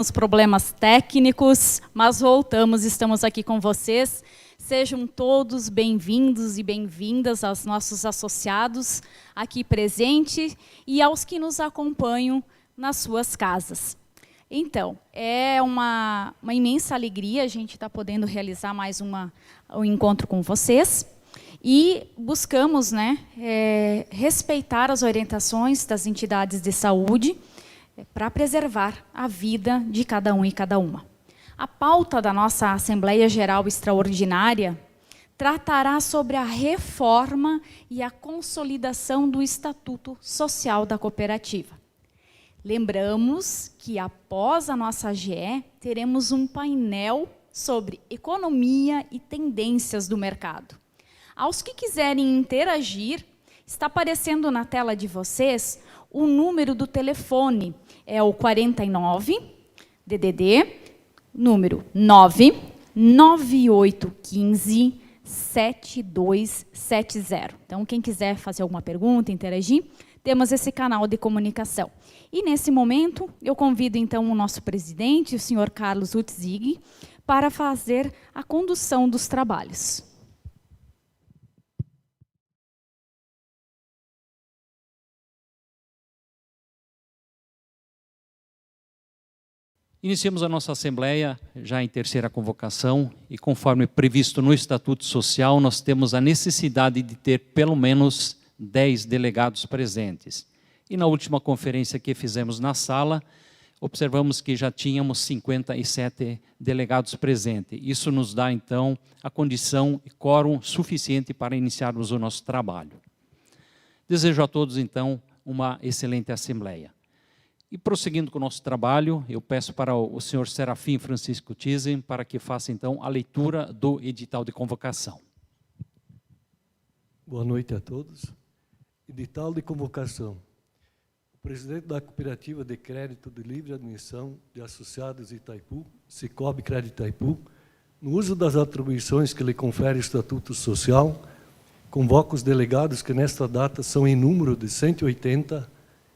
Os problemas técnicos, mas voltamos, estamos aqui com vocês. Sejam todos bem-vindos e bem-vindas aos nossos associados aqui presentes e aos que nos acompanham nas suas casas. Então, é uma imensa alegria a gente estar podendo realizar mais um encontro com vocês e buscamos, respeitar as orientações das entidades de saúde para preservar a vida de cada um e cada uma. A pauta da nossa Assembleia Geral Extraordinária tratará sobre a reforma e a consolidação do Estatuto Social da Cooperativa. Lembramos que, após a nossa AGE, teremos um painel sobre economia e tendências do mercado. Aos que quiserem interagir, está aparecendo na tela de vocês o número do telefone, é o 49 DDD, número 99815 7270. Então, quem quiser fazer alguma pergunta, interagir, temos esse canal de comunicação. E, nesse momento, eu convido, então, o nosso presidente, o senhor Carlos Utzig, para fazer a condução dos trabalhos. Iniciamos a nossa Assembleia já em terceira convocação e, conforme previsto no Estatuto Social, nós temos a necessidade de ter pelo menos 10 delegados presentes. E na última conferência que fizemos na sala, observamos que já tínhamos 57 delegados presentes. Isso nos dá, então, a condição e quórum suficiente para iniciarmos o nosso trabalho. Desejo a todos, então, uma excelente Assembleia. E prosseguindo com o nosso trabalho, eu peço para o senhor Serafim Francisco Thyssen para que faça, então, a leitura do edital de convocação. Boa noite a todos. Edital de convocação. O presidente da Cooperativa de Crédito de Livre Admissão de Associados Itaipu, Cicobi Crédito Itaipu, no uso das atribuições que lhe confere o Estatuto Social, convoca os delegados que nesta data são em número de 180,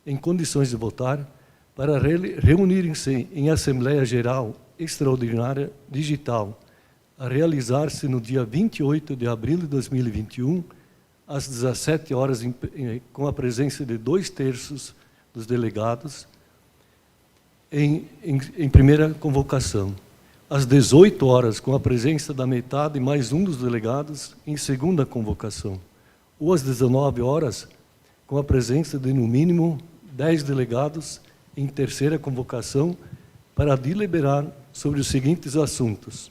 em condições de votar, para reunirem-se em Assembleia Geral Extraordinária Digital, a realizar-se no dia 28 de abril de 2021, às 17 horas, com a presença de 2/3 dos delegados, em primeira convocação. Às 18 horas, com a presença da metade mais um dos delegados, em segunda convocação. Ou às 19 horas, com a presença de, no mínimo, 10 delegados, em terceira convocação, para deliberar sobre os seguintes assuntos.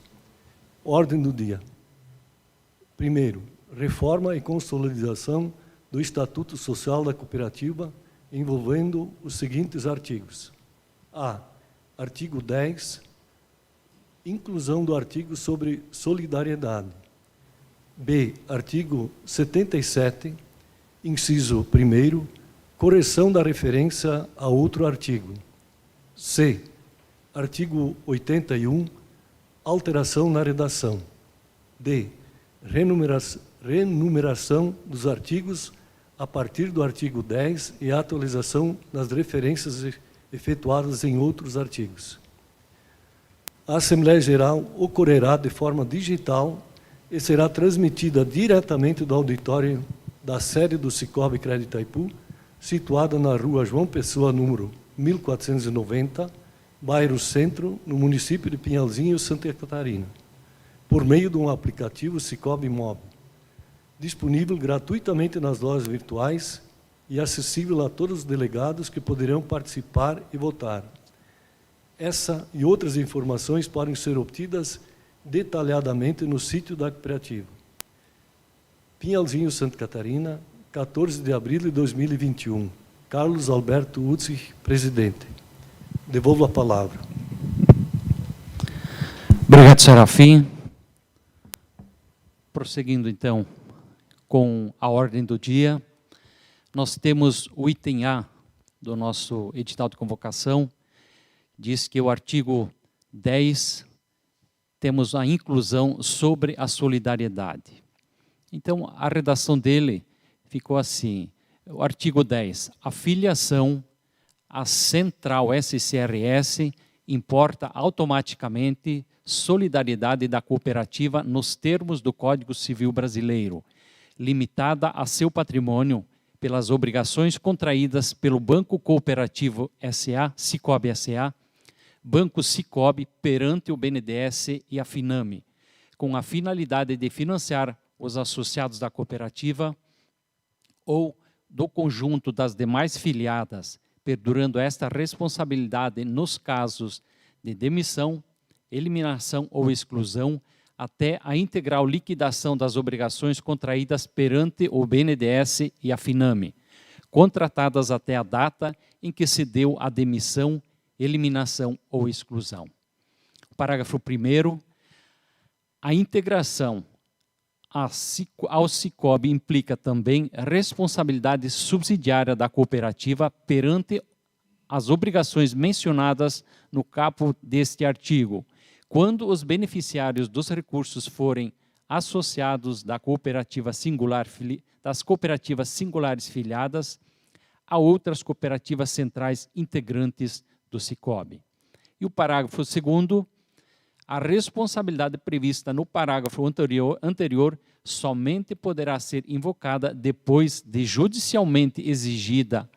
Ordem do dia. Primeiro, reforma e consolidação do Estatuto Social da Cooperativa, envolvendo os seguintes artigos. A. Artigo 10, inclusão do artigo sobre solidariedade. B. Artigo 77, inciso 1º, correção da referência a outro artigo. C. Artigo 81, alteração na redação. D. Renumeração dos artigos a partir do artigo 10 e atualização das referências efetuadas em outros artigos. A Assembleia Geral ocorrerá de forma digital e será transmitida diretamente do auditório da sede do Cicobi Crédito Itaipu, situada na rua João Pessoa, número 1490, bairro Centro, no município de Pinhalzinho, Santa Catarina, por meio de um aplicativo Cicobi Móvel, disponível gratuitamente nas lojas virtuais e acessível a todos os delegados que poderão participar e votar. Essa e outras informações podem ser obtidas detalhadamente no sítio da cooperativa. Pinhalzinho, Santa Catarina, 14 de abril de 2021. Carlos Alberto Utzig, presidente. Devolvo a palavra. Obrigado, Serafim. Prosseguindo, então, com a ordem do dia, nós temos o item A do nosso edital de convocação, diz que o artigo 10, temos a inclusão sobre a solidariedade. Então, a redação dele ficou assim, o artigo 10, a filiação à Central SCRS importa automaticamente solidariedade da cooperativa nos termos do Código Civil Brasileiro, limitada a seu patrimônio pelas obrigações contraídas pelo Banco Cooperativo S.A., Sicob S.A., Banco Sicob perante o BNDES e a FINAME, com a finalidade de financiar os associados da cooperativa ou do conjunto das demais filiadas, perdurando esta responsabilidade nos casos de demissão, eliminação ou exclusão, até a integral liquidação das obrigações contraídas perante o BNDES e a FINAME, contratadas até a data em que se deu a demissão, eliminação ou exclusão. Parágrafo 1º. A integração ao Sicob implica também responsabilidade subsidiária da cooperativa perante as obrigações mencionadas no caput deste artigo, quando os beneficiários dos recursos forem associados das cooperativas singulares filiadas a outras cooperativas centrais integrantes do Sicob. E o parágrafo 2º, a responsabilidade prevista no parágrafo anterior somente poderá ser invocada depois de judicialmente exigida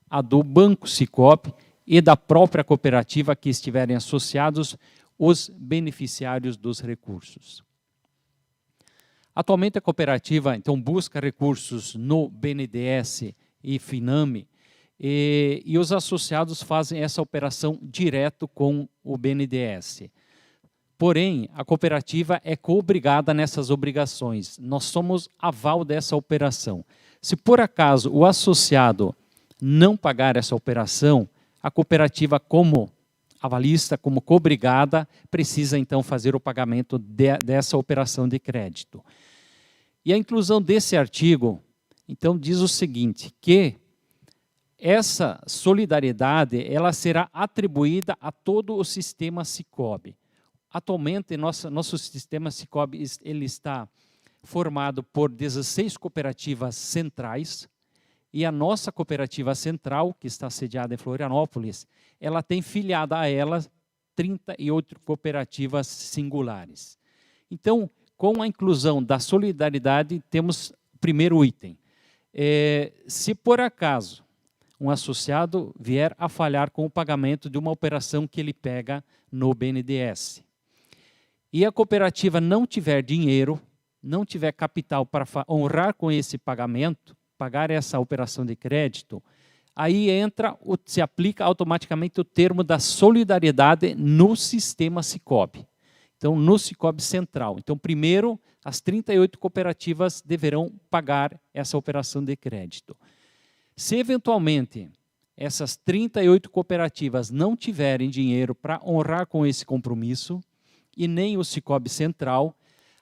a do Banco Sicob e da própria cooperativa que estiverem associados os beneficiários dos recursos. Atualmente a cooperativa, então, busca recursos no BNDES e FINAME e os associados fazem essa operação direto com o BNDES. Porém, a cooperativa é coobrigada nessas obrigações. Nós somos aval dessa operação. Se por acaso o associado não pagar essa operação, a cooperativa, como avalista, como coobrigada, precisa então fazer o pagamento dessa operação de crédito. E a inclusão desse artigo, então, diz o seguinte, que essa solidariedade ela será atribuída a todo o sistema Sicob. Atualmente, nosso sistema Sicob ele está formado por 16 cooperativas centrais, e a nossa cooperativa central, que está sediada em Florianópolis, ela tem filiada a ela 38 cooperativas singulares. Então, com a inclusão da solidariedade, temos o primeiro item. Se por acaso um associado vier a falhar com o pagamento de uma operação que ele pega no BNDES, e a cooperativa não tiver dinheiro, não tiver capital para honrar com esse pagamento, pagar essa operação de crédito, aí se aplica automaticamente o termo da solidariedade no sistema Sicob. Então, no Sicob Central. Então, primeiro, as 38 cooperativas deverão pagar essa operação de crédito. Se, eventualmente, essas 38 cooperativas não tiverem dinheiro para honrar com esse compromisso, e nem o Sicob Central,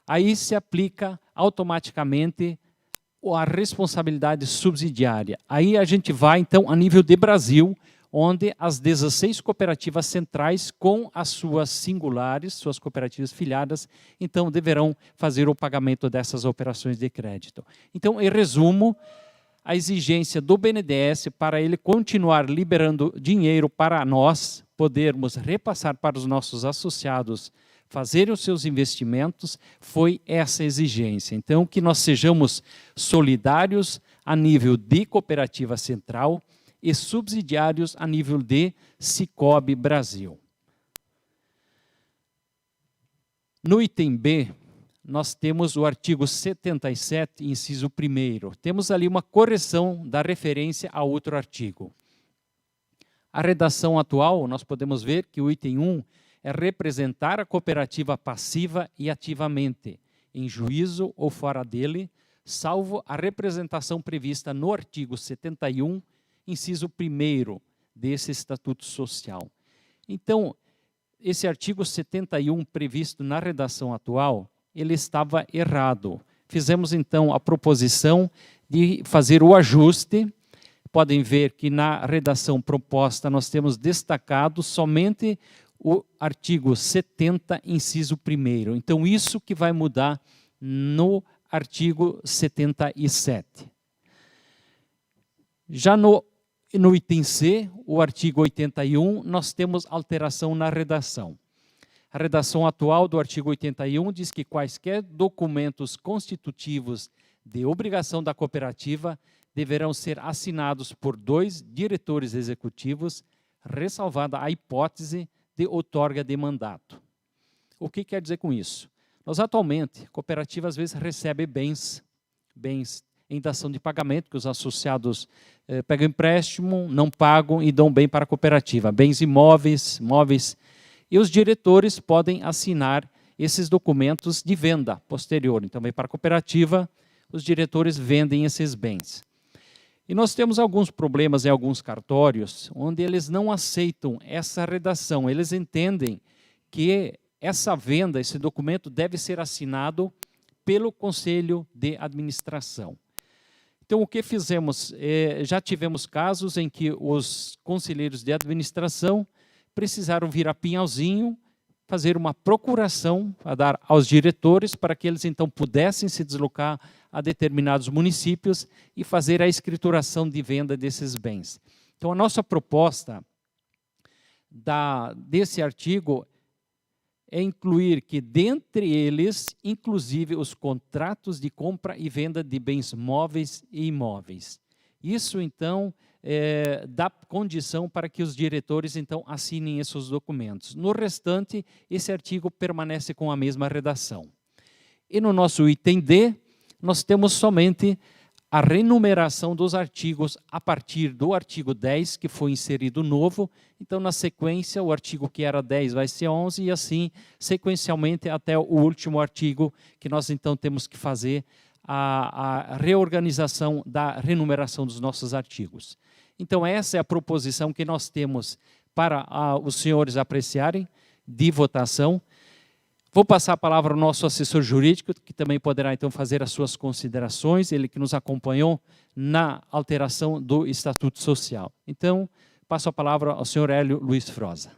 aí se aplica automaticamente a responsabilidade subsidiária. Aí a gente vai, então, a nível de Brasil, onde as 16 cooperativas centrais, com as suas singulares, suas cooperativas filiadas, então deverão fazer o pagamento dessas operações de crédito. Então, em resumo, a exigência do BNDES para ele continuar liberando dinheiro para nós podermos repassar para os nossos associados fazerem os seus investimentos, foi essa exigência. Então, que nós sejamos solidários a nível de cooperativa central e subsidiários a nível de Sicob Brasil. No item B, nós temos o artigo 77, inciso 1º. Temos ali uma correção da referência a outro artigo. A redação atual, nós podemos ver que o item 1 é representar a cooperativa passiva e ativamente, em juízo ou fora dele, salvo a representação prevista no artigo 71, inciso 1º desse Estatuto Social. Então, esse artigo 71 previsto na redação atual, ele estava errado. Fizemos, então, a proposição de fazer o ajuste. Podem ver que na redação proposta nós temos destacado somente o artigo 70, inciso 1º. Então, isso que vai mudar no artigo 77. Já no E no item C, o artigo 81, nós temos alteração na redação. A redação atual do artigo 81 diz que quaisquer documentos constitutivos de obrigação da cooperativa deverão ser assinados por 2 diretores executivos, ressalvada a hipótese de outorga de mandato. O que quer dizer com isso? Nós, atualmente, a cooperativa às vezes recebe bens em dação de pagamento, que os associados pegam empréstimo, não pagam e dão bem para a cooperativa, bens imóveis, móveis, e os diretores podem assinar esses documentos de venda posterior. Então, vem para a cooperativa, os diretores vendem esses bens. E nós temos alguns problemas em alguns cartórios, onde eles não aceitam essa redação. Eles entendem que essa venda, esse documento, deve ser assinado pelo Conselho de Administração. Então, o que fizemos? Já tivemos casos em que os conselheiros de administração precisaram vir a Pinhalzinho, fazer uma procuração a dar aos diretores para que eles, então, pudessem se deslocar a determinados municípios e fazer a escrituração de venda desses bens. Então, a nossa proposta desse artigo é incluir que, dentre eles, inclusive os contratos de compra e venda de bens móveis e imóveis. Isso, então, dá condição para que os diretores, então, assinem esses documentos. No restante, esse artigo permanece com a mesma redação. E no nosso item D, nós temos somente a renumeração dos artigos a partir do artigo 10, que foi inserido novo. Então, na sequência, o artigo que era 10 vai ser 11, e assim, sequencialmente, até o último artigo, que nós, então, temos que fazer a reorganização da renumeração dos nossos artigos. Então, essa é a proposição que nós temos para os senhores apreciarem de votação. Vou passar a palavra ao nosso assessor jurídico, que também poderá, então, fazer as suas considerações, ele que nos acompanhou na alteração do Estatuto Social. Então, passo a palavra ao senhor Hélio Luiz Froza.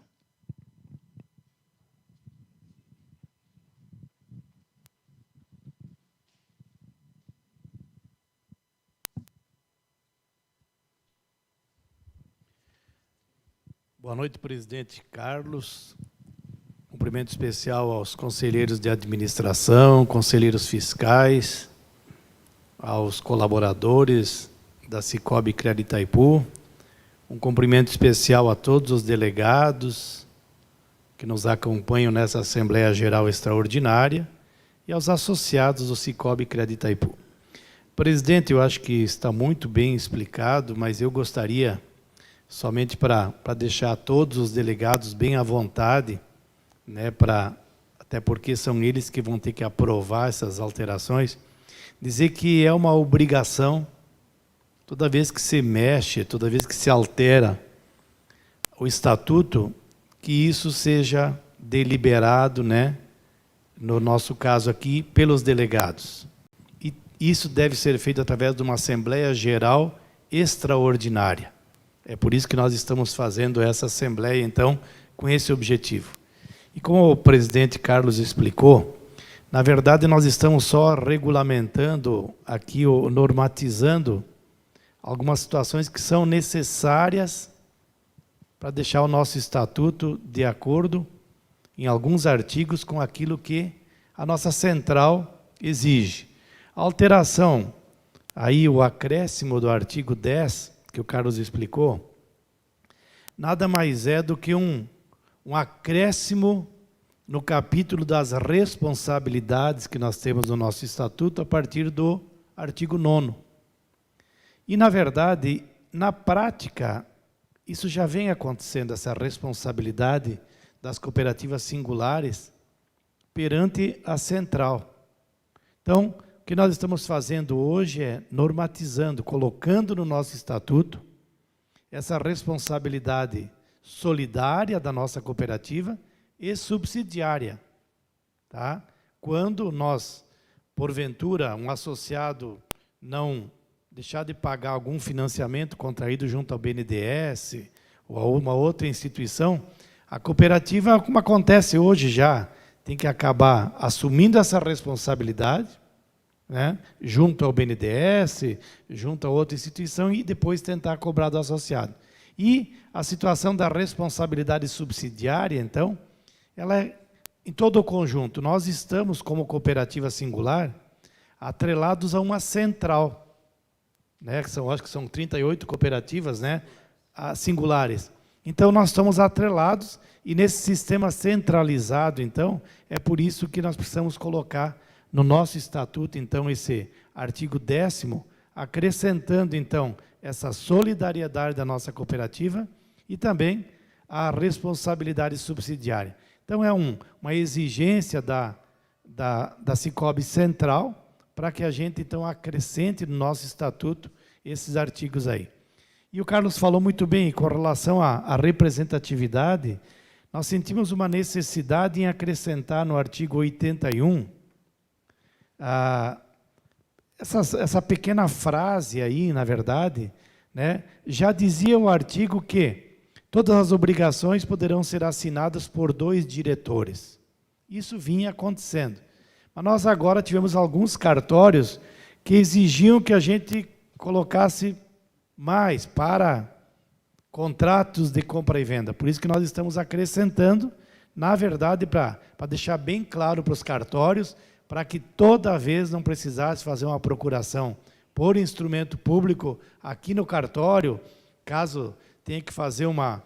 Boa noite, presidente Carlos. Cumprimento especial aos conselheiros de administração, conselheiros fiscais, aos colaboradores da Cicobi Crédito Itaipu. Um cumprimento especial a todos os delegados que nos acompanham nessa Assembleia Geral Extraordinária e aos associados do Cicobi Crédito Itaipu. Presidente, eu acho que está muito bem explicado, mas eu gostaria, somente para deixar todos os delegados bem à vontade, né, até porque são eles que vão ter que aprovar essas alterações, dizer que é uma obrigação, toda vez que se mexe, toda vez que se altera o estatuto, que isso seja deliberado, né, no nosso caso aqui, pelos delegados. E isso deve ser feito através de uma Assembleia Geral Extraordinária. É por isso que nós estamos fazendo essa Assembleia, então, com esse objetivo. E como o presidente Carlos explicou, na verdade nós estamos só regulamentando aqui, normatizando algumas situações que são necessárias para deixar o nosso estatuto de acordo em alguns artigos com aquilo que a nossa central exige. A alteração, aí o acréscimo do artigo 10, que o Carlos explicou, nada mais é do que um acréscimo no capítulo das responsabilidades que nós temos no nosso estatuto a partir do artigo 9º. E, na verdade, na prática, isso já vem acontecendo, essa responsabilidade das cooperativas singulares perante a central. Então, o que nós estamos fazendo hoje é normatizando, colocando no nosso estatuto essa responsabilidade solidária da nossa cooperativa e subsidiária. Tá? Quando nós, porventura, um associado não deixar de pagar algum financiamento contraído junto ao BNDES ou a uma outra instituição, a cooperativa, como acontece hoje já, tem que acabar assumindo essa responsabilidade, né, junto ao BNDES, junto a outra instituição, e depois tentar cobrar do associado. E a situação da responsabilidade subsidiária, então, ela é em todo o conjunto. Nós estamos, como cooperativa singular, atrelados a uma central, né, que são, acho que são 38 cooperativas, né, singulares. Então, nós estamos atrelados, e nesse sistema centralizado, então, é por isso que nós precisamos colocar no nosso estatuto, então, esse artigo 10º, acrescentando, então, essa solidariedade da nossa cooperativa e também a responsabilidade subsidiária. Então, é uma exigência da Sicob Central para que a gente, então, acrescente no nosso estatuto esses artigos aí. E o Carlos falou muito bem, com relação à representatividade, nós sentimos uma necessidade em acrescentar no artigo 81, essa pequena frase aí, na verdade, né, já dizia o artigo que todas as obrigações poderão ser assinadas por 2 diretores. Isso vinha acontecendo. Mas nós agora tivemos alguns cartórios que exigiam que a gente colocasse mais para contratos de compra e venda. Por isso que nós estamos acrescentando, na verdade, para deixar bem claro para os cartórios, para que toda vez não precisasse fazer uma procuração por instrumento público aqui no cartório, caso tenha que fazer uma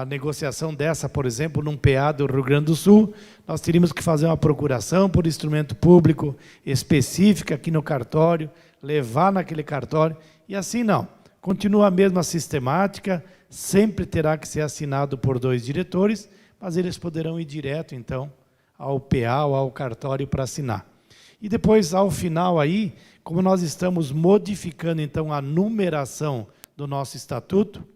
negociação dessa, por exemplo, num PA do Rio Grande do Sul, nós teríamos que fazer uma procuração por instrumento público específica aqui no cartório, levar naquele cartório, e assim não. Continua a mesma sistemática, sempre terá que ser assinado por 2 diretores, mas eles poderão ir direto, então, ao PA ou ao cartório para assinar. E depois, ao final aí, como nós estamos modificando, então, a numeração do nosso estatuto,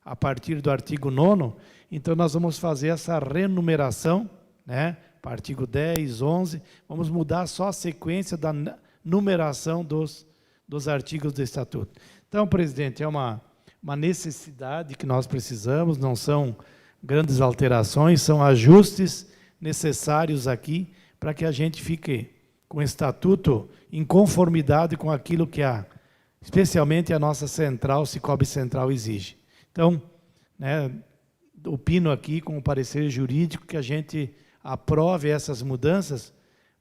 a partir do artigo 9º, então nós vamos fazer essa renumeração, né? Artigo 10, 11, vamos mudar só a sequência da numeração dos artigos do estatuto. Então, presidente, é uma necessidade que nós precisamos, não são grandes alterações, são ajustes necessários aqui para que a gente fique com o estatuto em conformidade com aquilo que especialmente a nossa central, Sicob Central, exige. Então, né, opino aqui com o parecer jurídico que a gente aprove essas mudanças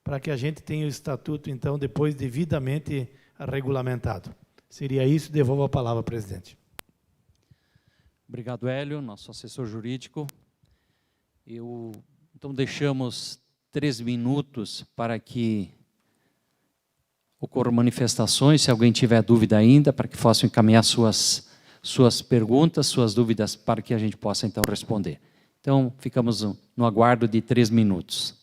para que a gente tenha o estatuto, então, depois devidamente regulamentado. Seria isso, devolvo a palavra, presidente. Obrigado, Hélio, nosso assessor jurídico. Então, deixamos 3 minutos para que ocorram manifestações, se alguém tiver dúvida ainda, para que possam encaminhar suas perguntas, suas dúvidas, para que a gente possa, então, responder. Então, ficamos no aguardo de 3 minutos.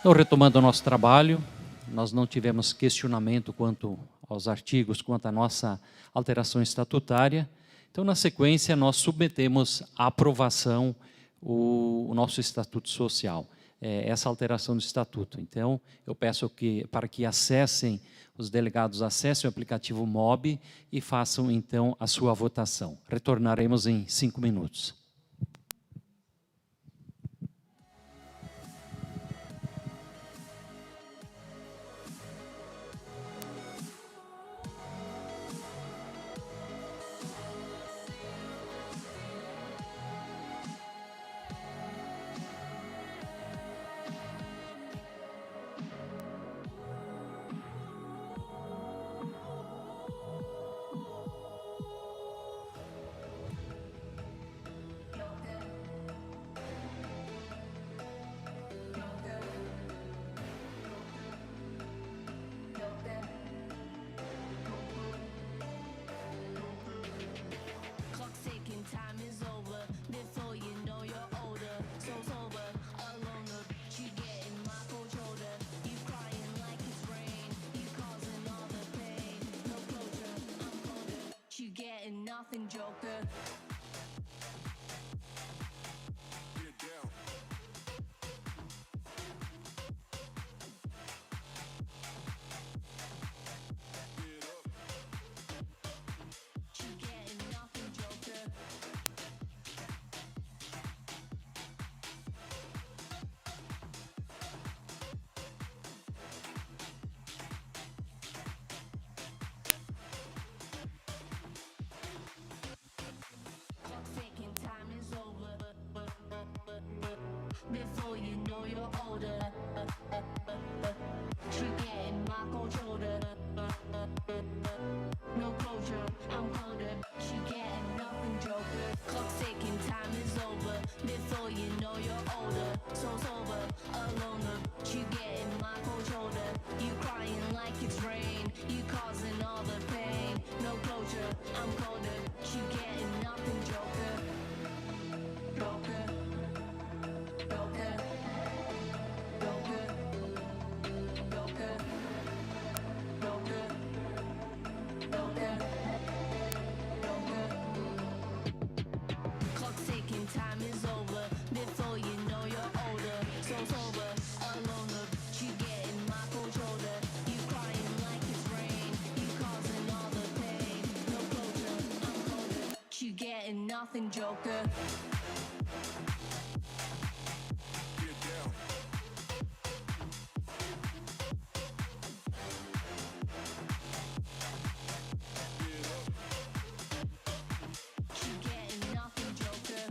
Então, retomando o nosso trabalho, nós não tivemos questionamento quanto aos artigos, quanto à nossa alteração estatutária. Então, na sequência, nós submetemos à aprovação o nosso Estatuto Social, essa alteração do Estatuto. Então, eu peço para que os delegados acessem o aplicativo MOB e façam, então, a sua votação. Retornaremos em 5 minutos. Nothing, Joker. Get down. Get up. You getting nothing, Joker. Thinking time is over before you know you're older. You're getting my controller. No closure, I'm colder. She getting nothing, Joker. Clock's ticking, time is over before you know you're older. So sober, alone. She getting my controller. You crying like it's rain. You causing all the pain. No closure, I'm colder. She getting nothing, Joker. Joker. Joker. Joker. Joker. Joker. Joker. Joker. Clock's ticking, time is over before you know you're older. So sober, alone. You getting my controller. You crying like it's rain. You causing all the pain. No closure, I'm colder. You getting nothing, Joker. Get down. Get up. You getting nothing, Joker.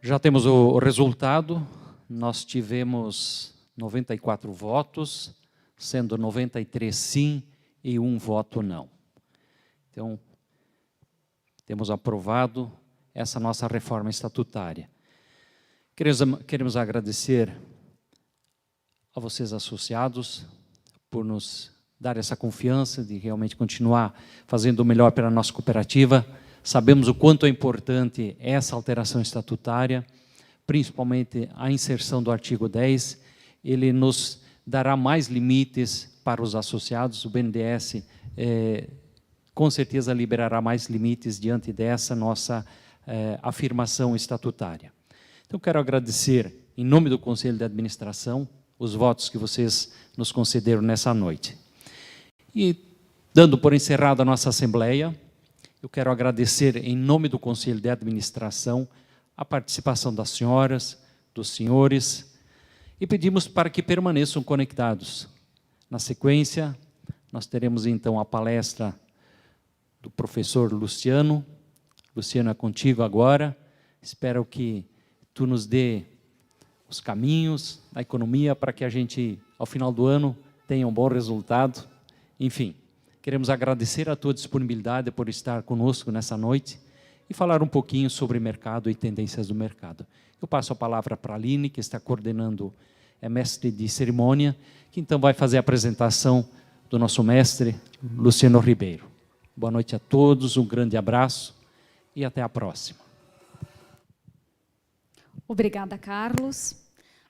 Já temos o resultado. Nós tivemos 94 votos, sendo 93 sim e 1 voto não. Então, temos aprovado essa nossa reforma estatutária. Queremos agradecer a vocês associados por nos dar essa confiança de realmente continuar fazendo o melhor pela nossa cooperativa. Sabemos o quanto é importante essa alteração estatutária, principalmente a inserção do artigo 10. Ele nos dará mais limites para os associados. O BNDES, com certeza, liberará mais limites diante dessa nossa afirmação estatutária. Então, quero agradecer, em nome do Conselho de Administração, os votos que vocês nos concederam nessa noite. E, dando por encerrada a nossa Assembleia, eu quero agradecer, em nome do Conselho de Administração, a participação das senhoras, dos senhores, e pedimos para que permaneçam conectados. Na sequência, nós teremos, então, a palestra do professor Luciano. Luciano, é contigo agora. Espero que tu nos dê os caminhos da economia para que a gente, ao final do ano, tenha um bom resultado. Enfim, queremos agradecer a tua disponibilidade por estar conosco nessa noite e falar um pouquinho sobre mercado e tendências do mercado. Eu passo a palavra para a Aline, que está coordenando, é mestre de cerimônia, que então vai fazer a apresentação do nosso mestre, Luciano Ribeiro. Boa noite a todos, um grande abraço e até a próxima. Obrigada, Carlos.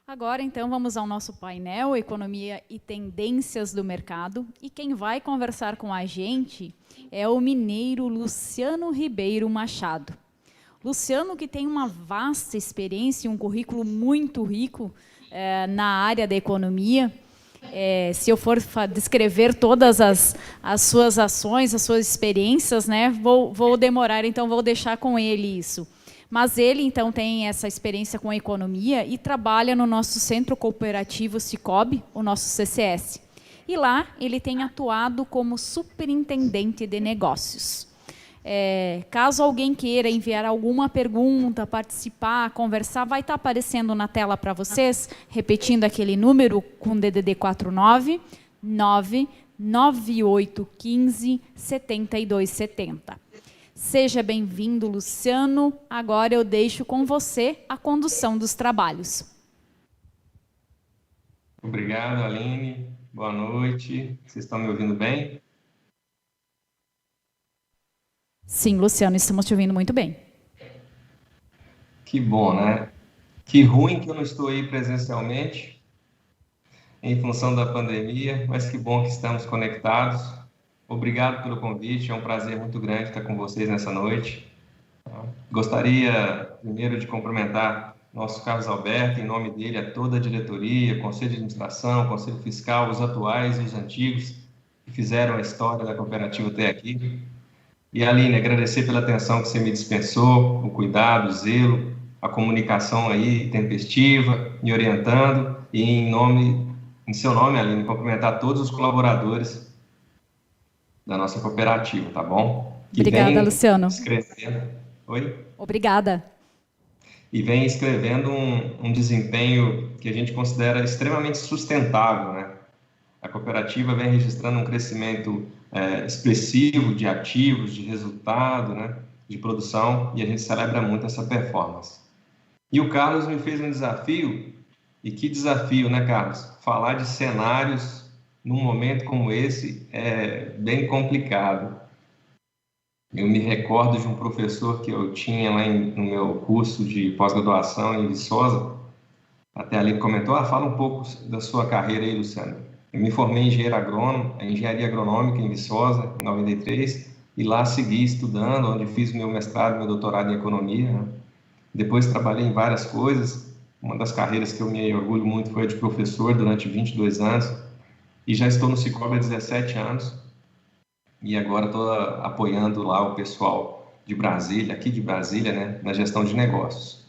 Agora, então, vamos ao nosso painel Economia e Tendências do Mercado. E quem vai conversar com a gente é o mineiro Luciano Ribeiro Machado. Luciano, que tem uma vasta experiência e um currículo muito rico na área da economia. Se eu for descrever todas as suas ações, as suas experiências, né, vou demorar, então vou deixar com ele isso. Mas ele, então, tem essa experiência com a economia e trabalha no nosso Centro Cooperativo Sicob, o nosso CCS. E lá ele tem atuado como superintendente de negócios. Caso alguém queira enviar alguma pergunta, participar, conversar, vai estar aparecendo na tela para vocês, repetindo aquele número com DDD 49 99815 7270. Seja bem-vindo, Luciano. Agora eu deixo com você a condução dos trabalhos. Obrigado, Aline. Boa noite. Vocês estão me ouvindo bem? Sim, Luciano, estamos te ouvindo muito bem. Que bom, né? Que ruim que eu não estou aí presencialmente, em função da pandemia, mas que bom que estamos conectados. Obrigado pelo convite, é um prazer muito grande estar com vocês nessa noite. Gostaria, primeiro, de cumprimentar nosso Carlos Alberto, em nome dele, a toda a diretoria, Conselho de Administração, Conselho Fiscal, os atuais e os antigos, que fizeram a história da cooperativa até aqui. E, Aline, agradecer pela atenção que você me dispensou, o cuidado, o zelo, a comunicação aí tempestiva, me orientando, e em seu nome, Aline, cumprimentar todos os colaboradores da nossa cooperativa, tá bom? Obrigada, Luciano. Oi? Obrigada. E vem escrevendo um desempenho que a gente considera extremamente sustentável, né? A cooperativa vem registrando um crescimento expressivo de ativos, de resultado, né? De produção, e a gente celebra muito essa performance. E o Carlos me fez um desafio, e que desafio, né, Carlos? Falar de cenários num momento como esse é bem complicado. Eu me recordo de um professor que eu tinha lá no meu curso de pós-graduação em Viçosa, até ali comentou, fala um pouco da sua carreira aí, Luciano. Eu me formei em engenharia agronômica em Viçosa, em 93, e lá segui estudando, onde fiz meu mestrado, meu doutorado em economia, né? Depois trabalhei em várias coisas. Uma das carreiras que eu me orgulho muito foi a de professor durante 22 anos, e já estou no Sicob há 17 anos, e agora estou apoiando lá o pessoal de Brasília, aqui de Brasília, né, na gestão de negócios.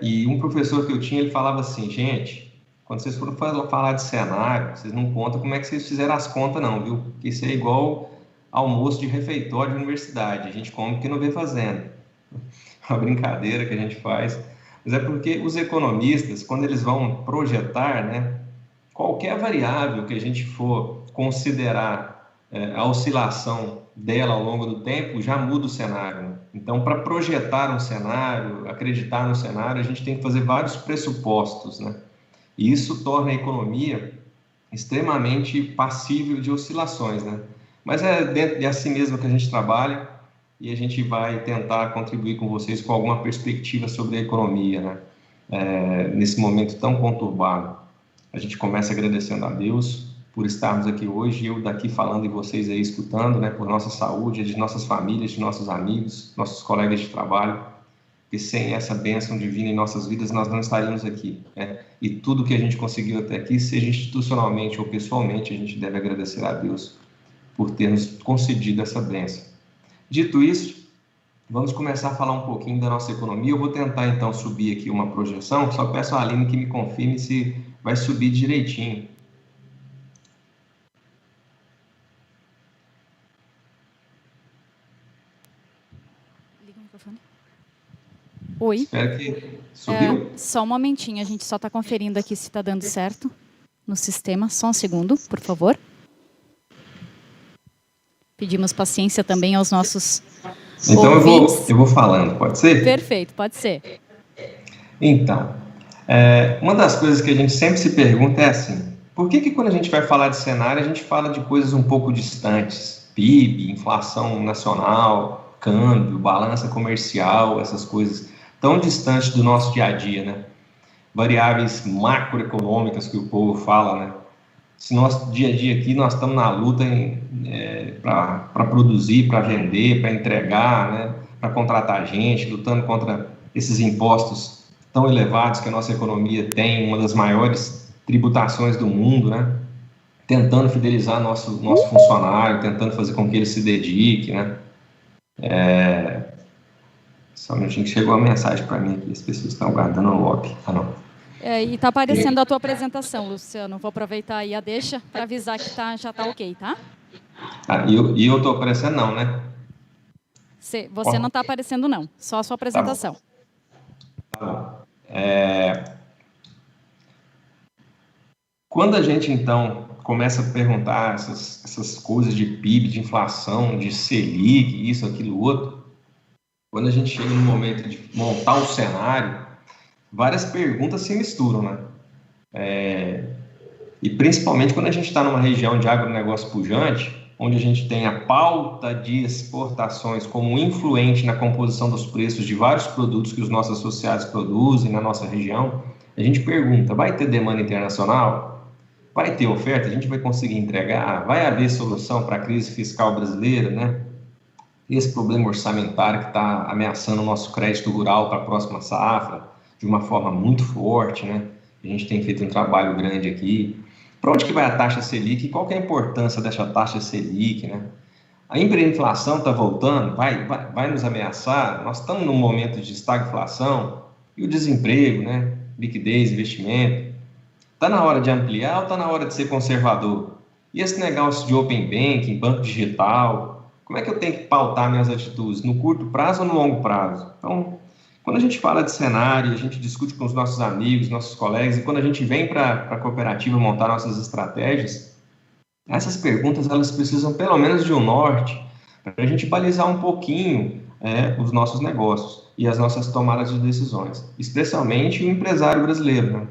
E um professor que eu tinha, ele falava assim, gente, quando vocês forem falar de cenário, vocês não contam como é que vocês fizeram as contas não, viu? Porque isso é igual almoço de refeitório de universidade, a gente come porque não vê fazendo. uma brincadeira que a gente faz, mas é porque os economistas, quando eles vão projetar, né, qualquer variável que a gente for considerar a oscilação dela ao longo do tempo, já muda o cenário, né? Então, para projetar um cenário, acreditar no cenário, a gente tem que fazer vários pressupostos, né? E isso torna a economia extremamente passível de oscilações, né? Mas é dentro de assim mesmo que a gente trabalha e a gente vai tentar contribuir com vocês com alguma perspectiva sobre a economia, né? Nesse momento tão conturbado. A gente começa agradecendo a Deus por estarmos aqui hoje, eu daqui falando e vocês aí escutando, né? Por nossa saúde, de nossas famílias, de nossos amigos, nossos colegas de trabalho, que sem essa bênção divina em nossas vidas nós não estaríamos aqui, né? E tudo que a gente conseguiu até aqui, seja institucionalmente ou pessoalmente, a gente deve agradecer a Deus por ter nos concedido essa bênção. Dito isso, vamos começar a falar um pouquinho da nossa economia. Eu vou tentar então subir aqui uma projeção, só peço a Aline que me confirme se vai subir direitinho. Liga o microfone. Oi. Espero que subiu. Só um momentinho, a gente só está conferindo aqui se está dando certo no sistema. Só um segundo, por favor. Pedimos paciência também aos nossos Então ouvintes. eu vou falando, pode ser? Perfeito, pode ser. Então, uma das coisas que a gente sempre se pergunta é assim, por que quando a gente vai falar de cenário, a gente fala de coisas um pouco distantes? PIB, inflação nacional, câmbio, balança comercial, essas coisas tão distantes do nosso dia a dia, né? Variáveis macroeconômicas que o povo fala, né? Se nosso dia a dia aqui, nós estamos na luta para produzir, para vender, para entregar, né? Para contratar gente, lutando contra esses impostos tão elevados que a nossa economia tem, uma das maiores tributações do mundo, né? Tentando fidelizar nosso funcionário, tentando fazer com que ele se dedique, né? Só um minutinho que chegou a mensagem para mim aqui, as pessoas estão guardando o lobby. Ah, não. E está aparecendo a tua apresentação, Luciano. Vou aproveitar aí a deixa para avisar que já está ok, tá? E eu estou aparecendo não, né? Você não está aparecendo não, só a sua apresentação. Tá bom. Quando a gente, então, começa a perguntar essas coisas de PIB, de inflação, de Selic, isso, aquilo, outro, quando a gente chega no momento de montar o cenário, várias perguntas se misturam, né? E principalmente quando a gente está numa região de agronegócio pujante, onde a gente tem a pauta de exportações como influente na composição dos preços de vários produtos que os nossos associados produzem na nossa região, a gente pergunta, vai ter demanda internacional? Vai ter oferta? A gente vai conseguir entregar? Vai haver solução para a crise fiscal brasileira, né? Esse problema orçamentário que está ameaçando o nosso crédito rural para a próxima safra, de uma forma muito forte, né? A gente tem feito um trabalho grande aqui. Para onde que vai a taxa Selic? E qual que é a importância dessa taxa Selic, né? A hiperinflação está voltando, vai nos ameaçar? Nós estamos num momento de estagflação e o desemprego, né? Liquidez, investimento. Está na hora de ampliar ou está na hora de ser conservador? E esse negócio de open banking, banco digital, como é que eu tenho que pautar minhas atitudes? No curto prazo ou no longo prazo? Então, quando a gente fala de cenário, a gente discute com os nossos amigos, nossos colegas, e quando a gente vem para a cooperativa montar nossas estratégias, essas perguntas elas precisam pelo menos de um norte para a gente balizar um pouquinho os nossos negócios e as nossas tomadas de decisões, especialmente o empresário brasileiro, né?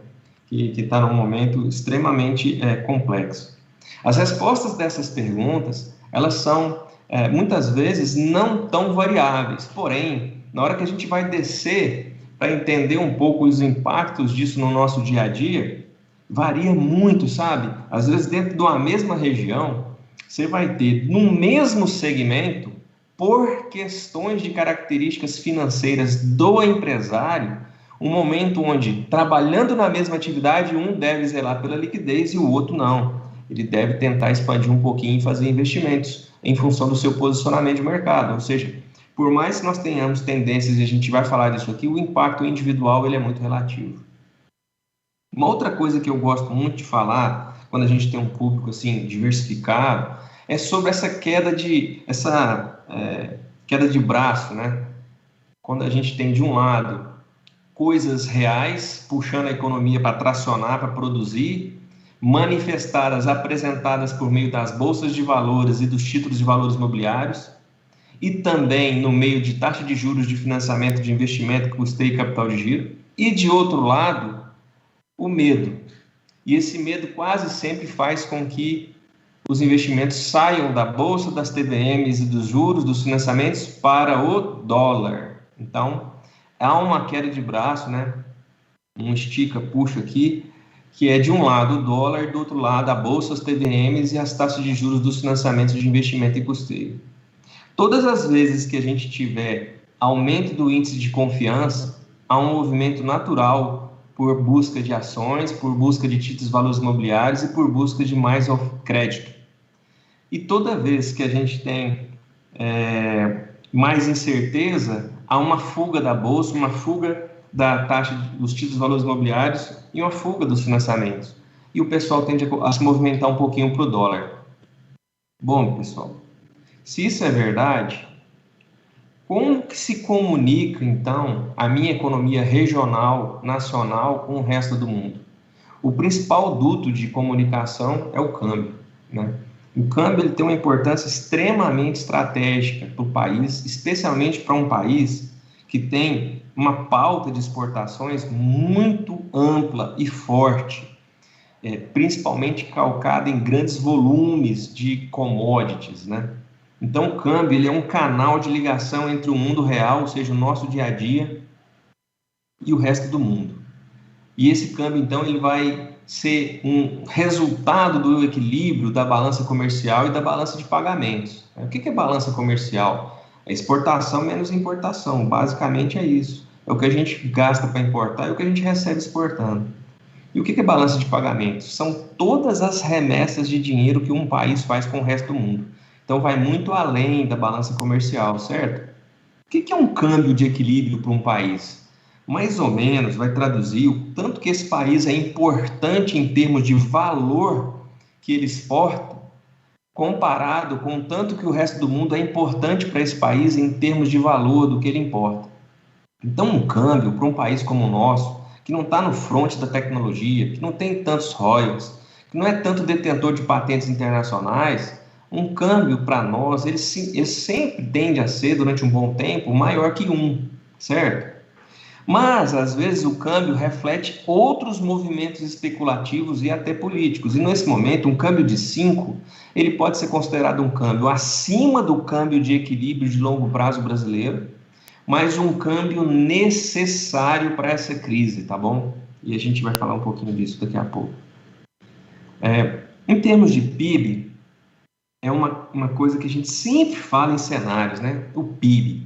Que está num momento extremamente complexo. As respostas dessas perguntas, elas são muitas vezes não tão variáveis, porém, na hora que a gente vai descer para entender um pouco os impactos disso no nosso dia a dia, varia muito, sabe? Às vezes, dentro de uma mesma região, você vai ter, no mesmo segmento, por questões de características financeiras do empresário, um momento onde, trabalhando na mesma atividade, um deve zelar pela liquidez e o outro não. Ele deve tentar expandir um pouquinho e fazer investimentos em função do seu posicionamento de mercado, ou seja, por mais que nós tenhamos tendências, e a gente vai falar disso aqui, o impacto individual ele é muito relativo. Uma outra coisa que eu gosto muito de falar, quando a gente tem um público assim, diversificado, é sobre essa queda de braço, né? quando a gente tem, de um lado, coisas reais, puxando a economia para tracionar, para produzir, manifestadas, apresentadas por meio das bolsas de valores e dos títulos de valores imobiliários, e também no meio de taxa de juros de financiamento de investimento, custeio e capital de giro, e de outro lado, o medo. E esse medo quase sempre faz com que os investimentos saiam da bolsa, das TVMs e dos juros, dos financiamentos para o dólar. Então, há uma queda de braço, né? Um estica, puxa aqui, que é de um lado o dólar, do outro lado a bolsa, as TVMs e as taxas de juros dos financiamentos de investimento e custeio. Todas as vezes que a gente tiver aumento do índice de confiança, há um movimento natural por busca de ações, por busca de títulos de valores imobiliários e por busca de mais crédito. E toda vez que a gente tem mais incerteza, há uma fuga da bolsa, uma fuga da taxa dos títulos de valores imobiliários e uma fuga dos financiamentos. E o pessoal tende a se movimentar um pouquinho para o dólar. Bom, pessoal, se isso é verdade, como que se comunica, então, a minha economia regional, nacional, com o resto do mundo? O principal duto de comunicação é o câmbio, né? O câmbio ele tem uma importância extremamente estratégica para o país, especialmente para um país que tem uma pauta de exportações muito ampla e forte, principalmente calcada em grandes volumes de commodities, né? Então, o câmbio ele é um canal de ligação entre o mundo real, ou seja, o nosso dia a dia, e o resto do mundo. E esse câmbio, então, ele vai ser um resultado do equilíbrio da balança comercial e da balança de pagamentos. O que é balança comercial? É exportação menos importação, basicamente é isso. É o que a gente gasta para importar e o que a gente recebe exportando. E o que é balança de pagamentos? São todas as remessas de dinheiro que um país faz com o resto do mundo. Então, vai muito além da balança comercial, certo? O que é um câmbio de equilíbrio para um país? Mais ou menos vai traduzir o tanto que esse país é importante em termos de valor que ele exporta, comparado com o tanto que o resto do mundo é importante para esse país em termos de valor do que ele importa. Então, um câmbio para um país como o nosso, que não está no fronte da tecnologia, que não tem tantos royalties, que não é tanto detentor de patentes internacionais, um câmbio para nós, ele sempre tende a ser, durante um bom tempo, maior que 1, certo? Mas, às vezes, o câmbio reflete outros movimentos especulativos e até políticos. E, nesse momento, um câmbio de 5, ele pode ser considerado um câmbio acima do câmbio de equilíbrio de longo prazo brasileiro, mas um câmbio necessário para essa crise, tá bom? E a gente vai falar um pouquinho disso daqui a pouco. Em termos de PIB, é uma coisa que a gente sempre fala em cenários, né? O PIB.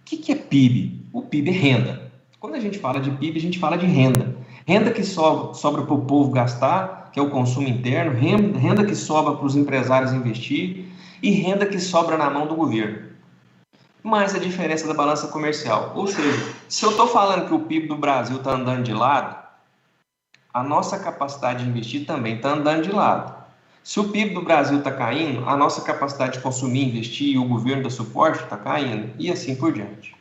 O que é PIB? O PIB é renda. Quando a gente fala de PIB, a gente fala de renda. Renda que sobra para o povo gastar, que é o consumo interno, renda que sobra para os empresários investir e renda que sobra na mão do governo. Mais a diferença da balança comercial. Ou seja, se eu estou falando que o PIB do Brasil está andando de lado, a nossa capacidade de investir também está andando de lado. Se o PIB do Brasil está caindo, a nossa capacidade de consumir, investir e o governo dar suporte está caindo, e assim por diante.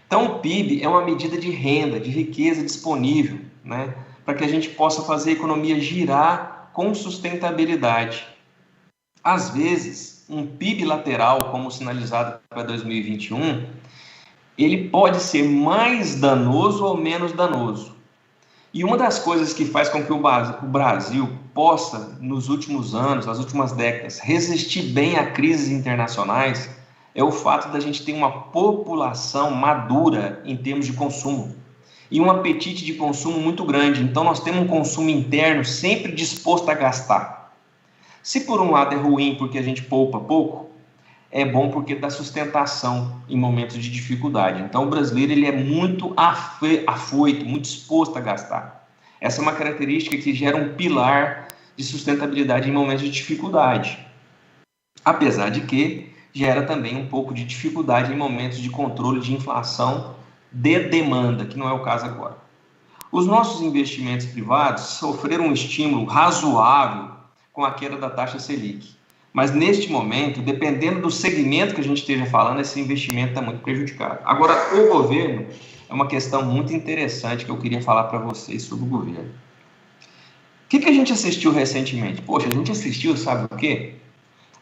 Então, o PIB é uma medida de renda, de riqueza disponível, né, para que a gente possa fazer a economia girar com sustentabilidade. Às vezes, um PIB lateral, como sinalizado para 2021, ele pode ser mais danoso ou menos danoso. E uma das coisas que faz com que o Brasil possa, nos últimos anos, nas últimas décadas, resistir bem a crises internacionais é o fato da gente ter uma população madura em termos de consumo e um apetite de consumo muito grande. Então, nós temos um consumo interno sempre disposto a gastar. Se por um lado é ruim porque a gente poupa pouco, é bom porque dá sustentação em momentos de dificuldade. Então, o brasileiro ele é muito afoito, muito disposto a gastar. Essa é uma característica que gera um pilar de sustentabilidade em momentos de dificuldade. Apesar de que gera também um pouco de dificuldade em momentos de controle de inflação de demanda, que não é o caso agora. Os nossos investimentos privados sofreram um estímulo razoável com a queda da taxa Selic. Mas, neste momento, dependendo do segmento que a gente esteja falando, esse investimento está muito prejudicado. Agora, o governo, é uma questão muito interessante que eu queria falar para vocês sobre o governo. O que a gente assistiu recentemente? Poxa, a gente assistiu, sabe o quê?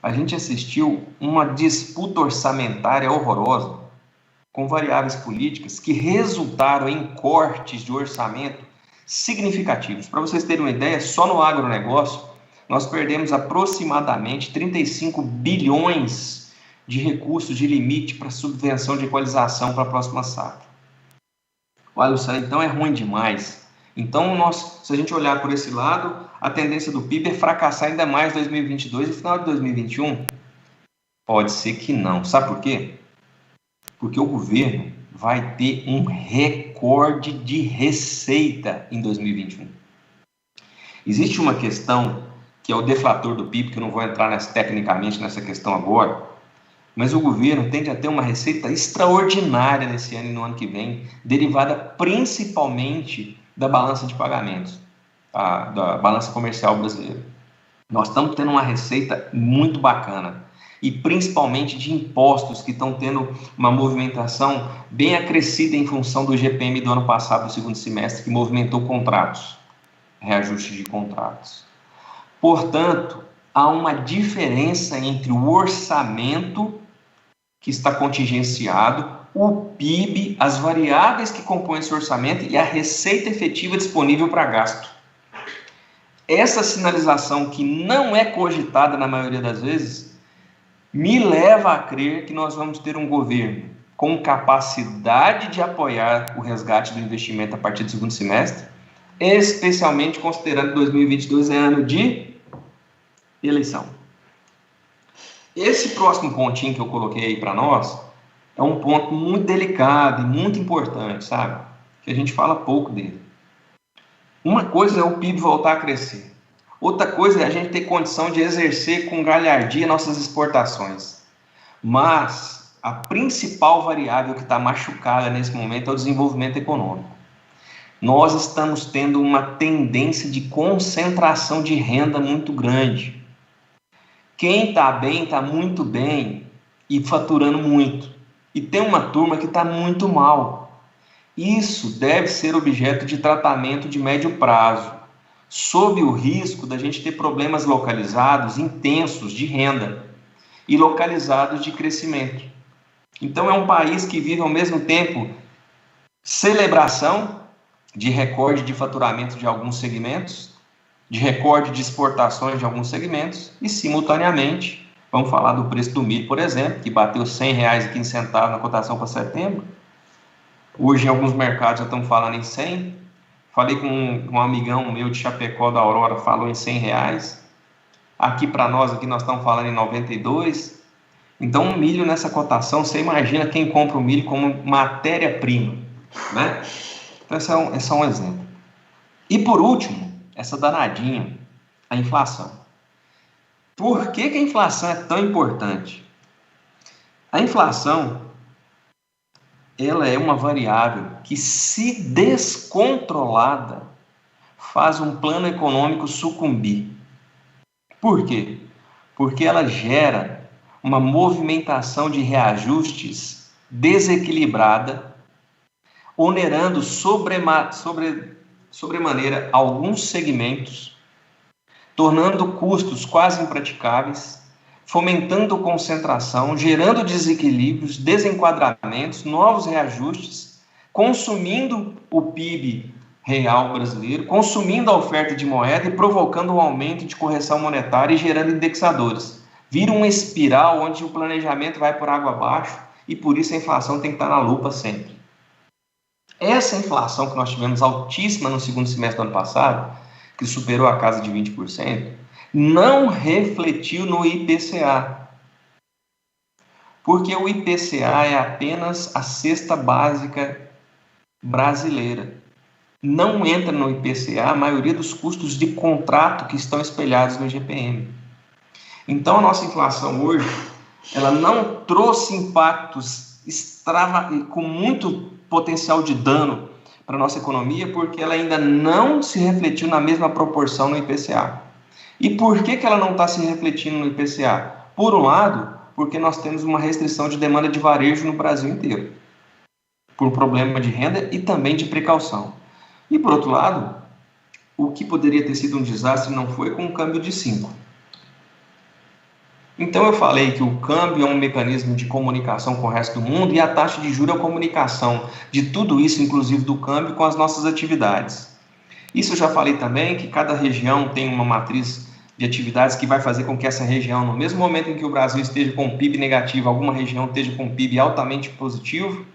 A gente assistiu uma disputa orçamentária horrorosa, com variáveis políticas que resultaram em cortes de orçamento significativos. Para vocês terem uma ideia, só no agronegócio, nós perdemos aproximadamente 35 bilhões de recursos de limite para subvenção de equalização para a próxima safra. Olha, isso aí, então é ruim demais. Então, se a gente olhar por esse lado, a tendência do PIB é fracassar ainda mais em 2022 e final de 2021? Pode ser que não. Sabe por quê? Porque o governo vai ter um recorde de receita em 2021. Existe uma questão que é o deflator do PIB, que eu não vou entrar tecnicamente nessa questão agora, mas o governo tende a ter uma receita extraordinária nesse ano e no ano que vem, derivada principalmente da balança de pagamentos, da balança comercial brasileira. Nós estamos tendo uma receita muito bacana, e principalmente de impostos, que estão tendo uma movimentação bem acrescida em função do GPM do ano passado, do segundo semestre, que movimentou contratos, reajuste de contratos. Portanto, há uma diferença entre o orçamento que está contingenciado, o PIB, as variáveis que compõem esse orçamento e a receita efetiva disponível para gasto. Essa sinalização, que não é cogitada na maioria das vezes, me leva a crer que nós vamos ter um governo com capacidade de apoiar o resgate do investimento a partir do segundo semestre, especialmente considerando que 2022 é ano de eleição. Esse próximo pontinho que eu coloquei aí para nós é um ponto muito delicado e muito importante, sabe? Que a gente fala pouco dele. Uma coisa é o PIB voltar a crescer. Outra coisa é a gente ter condição de exercer com galhardia nossas exportações. Mas a principal variável que está machucada nesse momento é o desenvolvimento econômico. Nós estamos tendo uma tendência de concentração de renda muito grande. Quem está bem, está muito bem e faturando muito. E tem uma turma que está muito mal. Isso deve ser objeto de tratamento de médio prazo, sob o risco da gente ter problemas localizados intensos de renda e localizados de crescimento. Então é um país que vive ao mesmo tempo celebração de recorde de faturamento de alguns segmentos, de recorde de exportações de alguns segmentos e, simultaneamente, vamos falar do preço do milho, por exemplo, que bateu R$ 100,15 na cotação para setembro. Hoje, em alguns mercados, já estamos falando em 100. Falei com um amigão meu de Chapecó, da Aurora, falou em R$100. Aqui para nós, nós estamos falando em 92. Então, o milho nessa cotação, você imagina quem compra o milho como matéria-prima, né? Então, esse é só um exemplo. E, por último, essa danadinha, a inflação. Por que a inflação é tão importante? A inflação, ela é uma variável que, se descontrolada, faz um plano econômico sucumbir. Por quê? Porque ela gera uma movimentação de reajustes desequilibrada, onerando sobremaneira alguns segmentos, tornando custos quase impraticáveis, fomentando concentração, gerando desequilíbrios, desenquadramentos, novos reajustes, consumindo o PIB real brasileiro, consumindo a oferta de moeda e provocando um aumento de correção monetária e gerando indexadores. Vira uma espiral onde o planejamento vai por água abaixo e por isso a inflação tem que estar na lupa sempre. Essa inflação que nós tivemos altíssima no segundo semestre do ano passado, que superou a casa de 20%, não refletiu no IPCA. Porque o IPCA é apenas a cesta básica brasileira. Não entra no IPCA a maioria dos custos de contrato que estão espelhados no IGPM. Então, a nossa inflação hoje, ela não trouxe impactos com muito potencial de dano para a nossa economia, porque ela ainda não se refletiu na mesma proporção no IPCA. E por que ela não está se refletindo no IPCA? Por um lado, porque nós temos uma restrição de demanda de varejo no Brasil inteiro, por problema de renda e também de precaução. E por outro lado, o que poderia ter sido um desastre não foi com um câmbio de 5. Então eu falei que o câmbio é um mecanismo de comunicação com o resto do mundo e a taxa de juros é a comunicação de tudo isso, inclusive do câmbio, com as nossas atividades. Isso eu já falei também, que cada região tem uma matriz de atividades que vai fazer com que essa região, no mesmo momento em que o Brasil esteja com um PIB negativo, alguma região esteja com um PIB altamente positivo.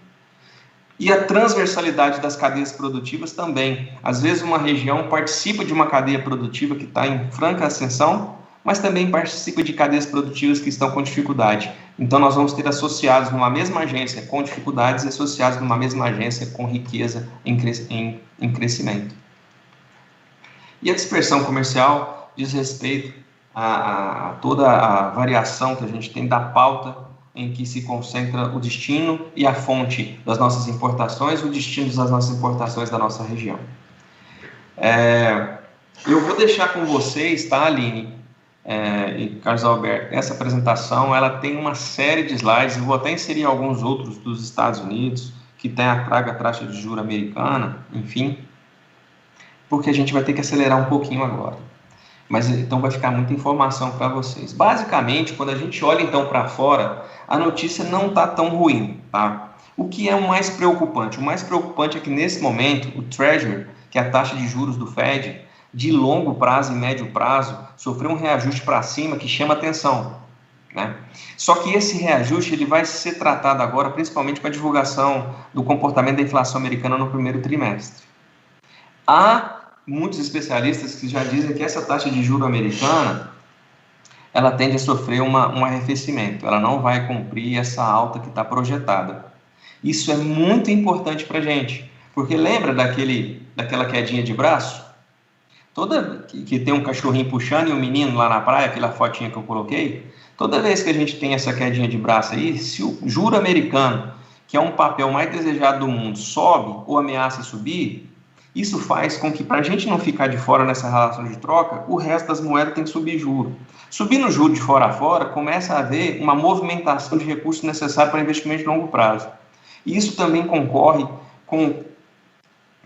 E a transversalidade das cadeias produtivas também. Às vezes uma região participa de uma cadeia produtiva que está em franca ascensão, mas também participa de cadeias produtivas que estão com dificuldade. Então, nós vamos ter associados numa mesma agência com dificuldades e associados numa mesma agência com riqueza em crescimento. E a dispersão comercial diz respeito a toda a variação que a gente tem da pauta em que se concentra o destino e a fonte das nossas importações, o destino das nossas importações da nossa região. Eu vou deixar com vocês, tá, Aline? E Carlos Alberto, essa apresentação ela tem uma série de slides, eu vou até inserir alguns outros dos Estados Unidos, que tem a taxa de juros americana, enfim, porque a gente vai ter que acelerar um pouquinho agora. Mas então vai ficar muita informação para vocês. Basicamente, quando a gente olha então para fora, a notícia não está tão ruim, tá? O que é o mais preocupante? O mais preocupante é que nesse momento, o Treasury, que é a taxa de juros do Fed, de longo prazo e médio prazo, sofreu um reajuste para cima que chama atenção, né? Só que esse reajuste ele vai ser tratado agora principalmente com a divulgação do comportamento da inflação americana no primeiro trimestre. Há muitos especialistas que já dizem que essa taxa de juros americana ela tende a sofrer um arrefecimento, ela não vai cumprir essa alta que está projetada. Isso é muito importante para a gente, porque lembra daquela quedinha de braço? Toda que tem um cachorrinho puxando e um menino lá na praia, aquela fotinha que eu coloquei, toda vez que a gente tem essa quedinha de braço aí, se o juro americano, que é um papel mais desejado do mundo, sobe ou ameaça subir, isso faz com que, para a gente não ficar de fora nessa relação de troca, o resto das moedas tem que subir juro. Subindo o juro de fora a fora, começa a haver uma movimentação de recursos necessários para investimento de longo prazo. E isso também concorre com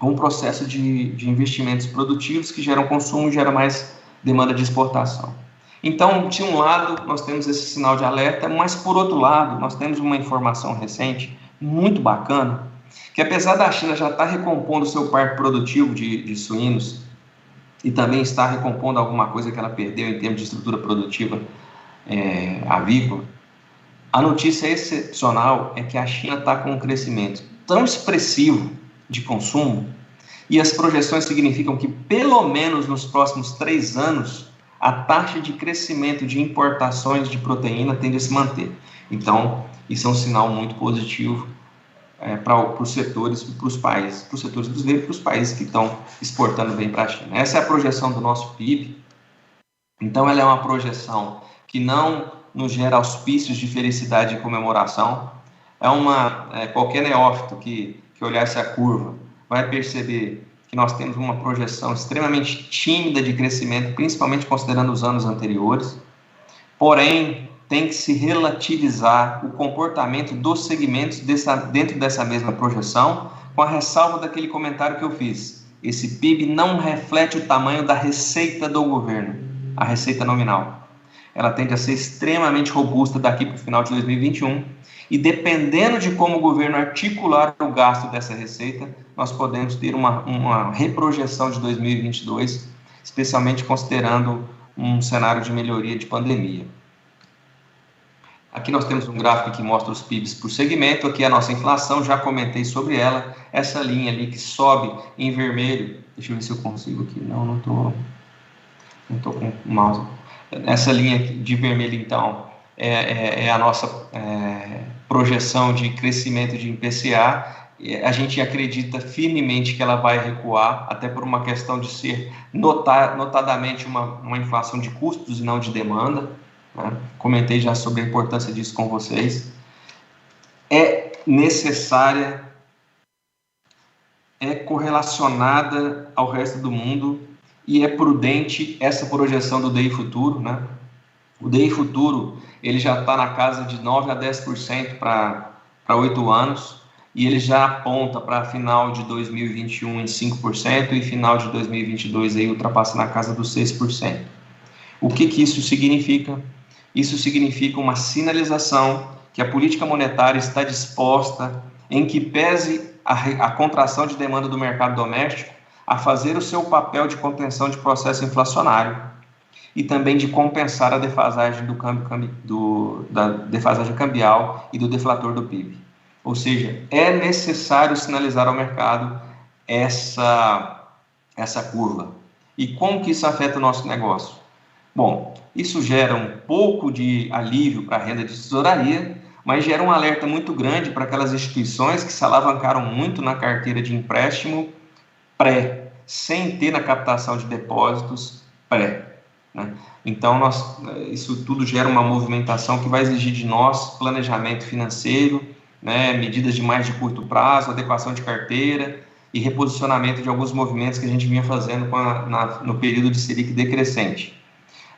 um processo de investimentos produtivos que geram consumo e geram mais demanda de exportação. Então, de um lado, nós temos esse sinal de alerta, mas, por outro lado, nós temos uma informação recente, muito bacana, que apesar da China já estar recompondo o seu parque produtivo de suínos e também está recompondo alguma coisa que ela perdeu em termos de estrutura produtiva avícola, a notícia excepcional é que a China está com um crescimento tão expressivo de consumo, e as projeções significam que, pelo menos nos próximos 3 anos, a taxa de crescimento de importações de proteína tende a se manter. Então, isso é um sinal muito positivo para os setores e para os países, para os setores brasileiros e para os países que estão exportando bem para a China. Essa é a projeção do nosso PIB. Então, ela é uma projeção que não nos gera auspícios de felicidade e comemoração. Qualquer neófito que olhar essa curva vai perceber que nós temos uma projeção extremamente tímida de crescimento, principalmente considerando os anos anteriores. Porém, tem que se relativizar o comportamento dos segmentos dentro dessa mesma projeção, com a ressalva daquele comentário que eu fiz. Esse PIB não reflete o tamanho da receita do governo, a receita nominal. Ela tende a ser extremamente robusta daqui para o final de 2021, e dependendo de como o governo articular o gasto dessa receita, nós podemos ter uma reprojeção de 2022, especialmente considerando um cenário de melhoria de pandemia. Aqui nós temos um gráfico que mostra os PIBs por segmento, aqui a nossa inflação, já comentei sobre ela, essa linha ali que sobe em vermelho, deixa eu ver se eu consigo aqui, não estou com o mouse. Essa linha de vermelho, então, é a nossa projeção de crescimento de IPCA. A gente acredita firmemente que ela vai recuar, até por uma questão de ser notadamente uma inflação de custos e não de demanda, né? Comentei já sobre a importância disso com vocês. É necessária, é correlacionada ao resto do mundo e é prudente essa projeção do DI Futuro, né? O DI Futuro, ele já está na casa de 9 a 10% para 8 anos, e ele já aponta para final de 2021 em 5% e final de 2022 aí ultrapassa na casa dos 6%. O que isso significa? Isso significa uma sinalização que a política monetária está disposta, em que pese a contração de demanda do mercado doméstico, a fazer o seu papel de contenção de processo inflacionário e também de compensar a defasagem da defasagem cambial e do deflator do PIB. Ou seja, é necessário sinalizar ao mercado essa curva. E como que isso afeta o nosso negócio? Bom, isso gera um pouco de alívio para a renda de tesouraria, mas gera um alerta muito grande para aquelas instituições que se alavancaram muito na carteira de empréstimo pré, sem ter na captação de depósitos pré, né? Então, isso tudo gera uma movimentação que vai exigir de nós planejamento financeiro, né, medidas de mais de curto prazo, adequação de carteira e reposicionamento de alguns movimentos que a gente vinha fazendo no período de Selic decrescente.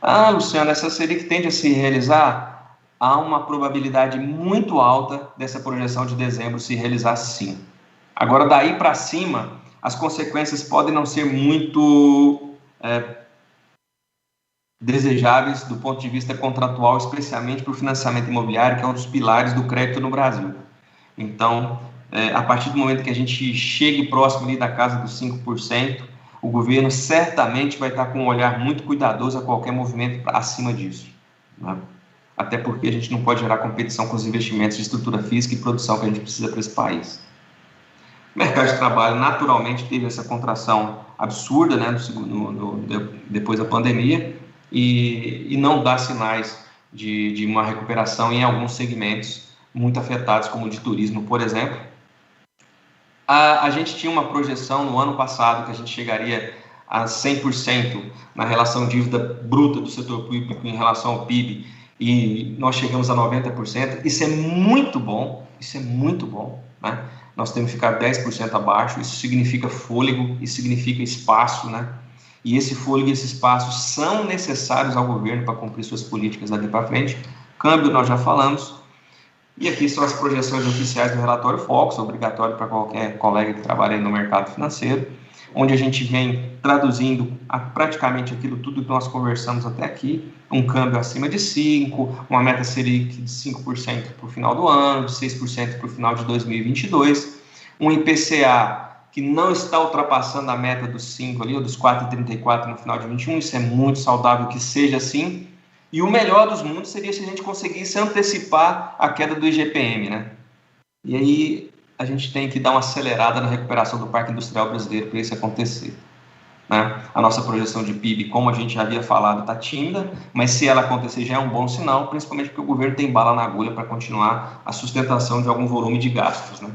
Ah, Luciano, essa Selic tende a se realizar? Há uma probabilidade muito alta dessa projeção de dezembro se realizar sim. Agora, daí para cima, as consequências podem não ser muito desejáveis do ponto de vista contratual, especialmente para o financiamento imobiliário, que é um dos pilares do crédito no Brasil. Então, a partir do momento que a gente chegue próximo ali da casa dos 5%, o governo certamente vai estar com um olhar muito cuidadoso a qualquer movimento acima disso, né? Até porque a gente não pode gerar competição com os investimentos de estrutura física e produção que a gente precisa para esse país. O mercado de trabalho naturalmente teve essa contração absurda, né, depois da pandemia, e não dá sinais de uma recuperação em alguns segmentos muito afetados, como o de turismo, por exemplo. A gente tinha uma projeção no ano passado que a gente chegaria a 100% na relação dívida bruta do setor público em relação ao PIB, e nós chegamos a 90%. Isso é muito bom, né? Nós temos que ficar 10% abaixo. Isso significa fôlego, isso significa espaço, né? E esse fôlego e esse espaço são necessários ao governo para cumprir suas políticas daqui para frente. Câmbio nós já falamos. E aqui são as projeções oficiais do relatório Focus, obrigatório para qualquer colega que trabalha no mercado financeiro, onde a gente vem traduzindo praticamente aquilo tudo que nós conversamos até aqui, um câmbio acima de 5%, uma meta Selic de 5% para o final do ano, de 6% para o final de 2022, um IPCA que não está ultrapassando a meta dos 5 ali, ou dos 4,34 no final de 2021, isso é muito saudável que seja assim, e o melhor dos mundos seria se a gente conseguisse antecipar a queda do IGPM, né? E aí a gente tem que dar uma acelerada na recuperação do parque industrial brasileiro para isso acontecer, né? A nossa projeção de PIB, como a gente já havia falado, está tímida, mas se ela acontecer já é um bom sinal, principalmente porque o governo tem bala na agulha para continuar a sustentação de algum volume de gastos, né?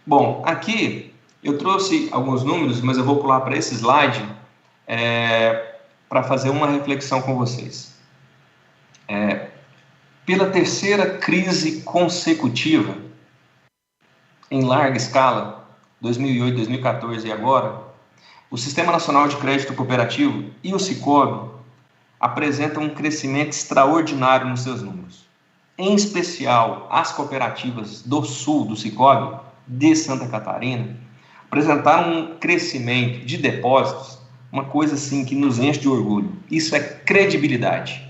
Bom, aqui eu trouxe alguns números, mas eu vou pular para esse slide para fazer uma reflexão com vocês. Pela terceira crise consecutiva, em larga escala, 2008, 2014 e agora, o Sistema Nacional de Crédito Cooperativo e o Sicob apresentam um crescimento extraordinário nos seus números. Em especial, as cooperativas do Sul, do Sicob, de Santa Catarina, apresentaram um crescimento de depósitos, uma coisa assim que nos enche de orgulho. Isso é credibilidade.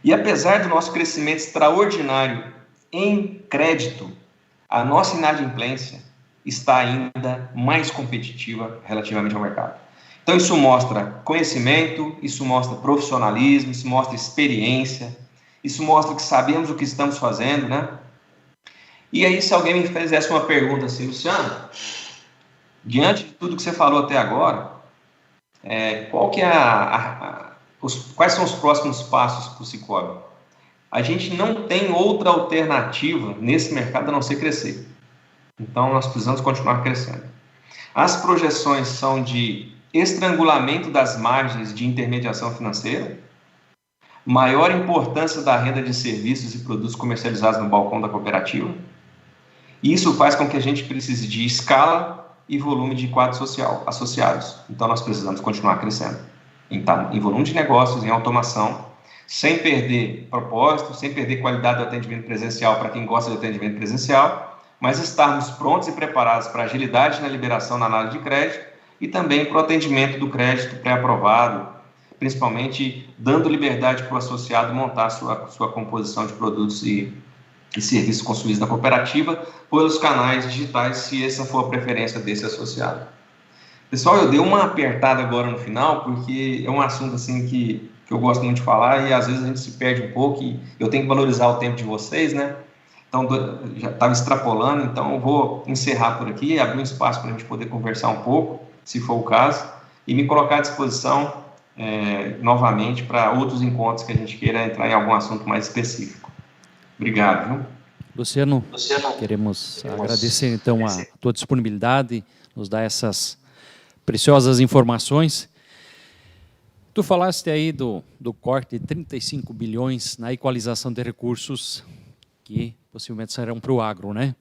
E apesar do nosso crescimento extraordinário em crédito, a nossa inadimplência está ainda mais competitiva relativamente ao mercado. Então isso mostra conhecimento, isso mostra profissionalismo, isso mostra experiência, isso mostra que sabemos o que estamos fazendo, né? E aí, se alguém me fizesse uma pergunta assim, Luciano, diante de tudo que você falou até agora, quais são os próximos passos para o Sicob? A gente não tem outra alternativa nesse mercado a não ser crescer. Então, nós precisamos continuar crescendo. As projeções são de estrangulamento das margens de intermediação financeira, maior importância da renda de serviços e produtos comercializados no balcão da cooperativa. Isso faz com que a gente precise de escala e volume de quadros associados. Então, nós precisamos continuar crescendo em volume de negócios, em automação, sem perder propósito, sem perder qualidade do atendimento presencial para quem gosta de atendimento presencial, mas estarmos prontos e preparados para agilidade na liberação na análise de crédito e também para o atendimento do crédito pré-aprovado, principalmente dando liberdade para o associado montar sua composição de produtos e serviços consumidos na cooperativa pelos canais digitais, se essa for a preferência desse associado. Pessoal, eu dei uma apertada agora no final, porque é um assunto assim que eu gosto muito de falar e às vezes a gente se perde um pouco e eu tenho que valorizar o tempo de vocês, né? Então, já estava extrapolando, então eu vou encerrar por aqui, abrir um espaço para a gente poder conversar um pouco, se for o caso, e me colocar à disposição novamente para outros encontros que a gente queira entrar em algum assunto mais específico. Obrigado, viu? Luciano, queremos agradecer então a tua disponibilidade, nos dar essas preciosas informações. Tu falaste aí do corte de 35 bilhões na equalização de recursos que possivelmente serão para o agro, né?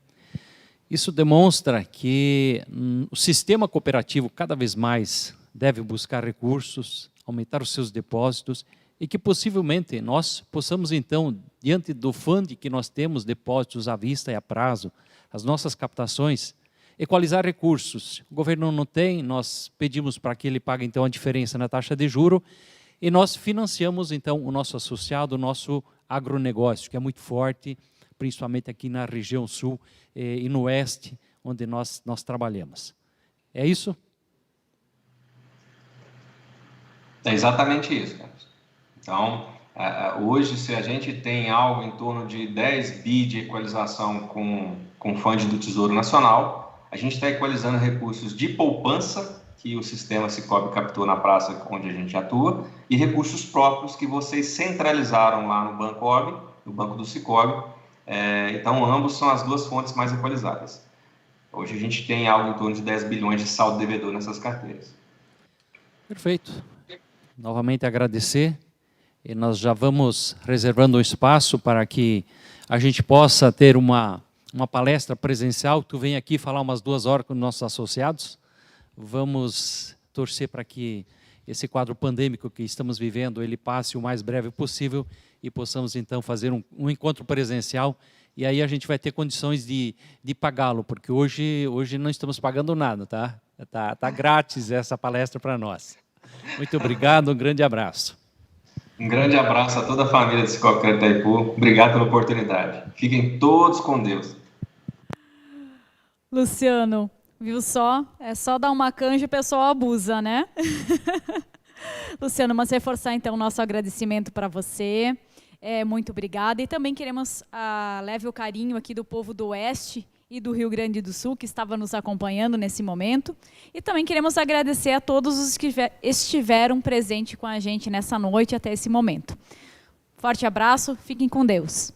Isso demonstra que o sistema cooperativo cada vez mais deve buscar recursos, aumentar os seus depósitos e que possivelmente nós possamos então, diante do fundo que nós temos, depósitos à vista e a prazo, as nossas captações, equalizar recursos. O governo não tem, nós pedimos para que ele pague então a diferença na taxa de juro e nós financiamos então o nosso associado, o nosso agronegócio, que é muito forte, principalmente aqui na região sul e no oeste, onde nós trabalhamos. É isso? É exatamente isso, Carlos. Então, hoje, se a gente tem algo em torno de 10 bi de equalização com fundo do Tesouro Nacional, a gente está equalizando recursos de poupança, que o sistema Sicoob captou na praça onde a gente atua, e recursos próprios que vocês centralizaram lá no Banco OB, no Banco do Sicoob. Então, ambos são as duas fontes mais equalizadas. Hoje a gente tem algo em torno de 10 bilhões de saldo devedor nessas carteiras. Perfeito. Novamente agradecer. E nós já vamos reservando um espaço para que a gente possa ter uma palestra presencial. Tu vem aqui falar umas 2 horas com os nossos associados. Vamos torcer para que esse quadro pandêmico que estamos vivendo, ele passe o mais breve possível e possamos então fazer um encontro presencial. E aí a gente vai ter condições de pagá-lo, porque hoje não estamos pagando nada, tá? Tá grátis essa palestra para nós. Muito obrigado, um grande abraço. Um grande abraço a toda a família do Sicoob Crédito Itaipu. Obrigado pela oportunidade. Fiquem todos com Deus. Luciano, viu só? É só dar uma canja e o pessoal abusa, né? Luciano, mas reforçar então o nosso agradecimento para você. Muito obrigada. E também queremos leve o carinho aqui do povo do Oeste e do Rio Grande do Sul, que estava nos acompanhando nesse momento. E também queremos agradecer a todos os que estiveram presentes com a gente nessa noite até esse momento. Forte abraço, fiquem com Deus.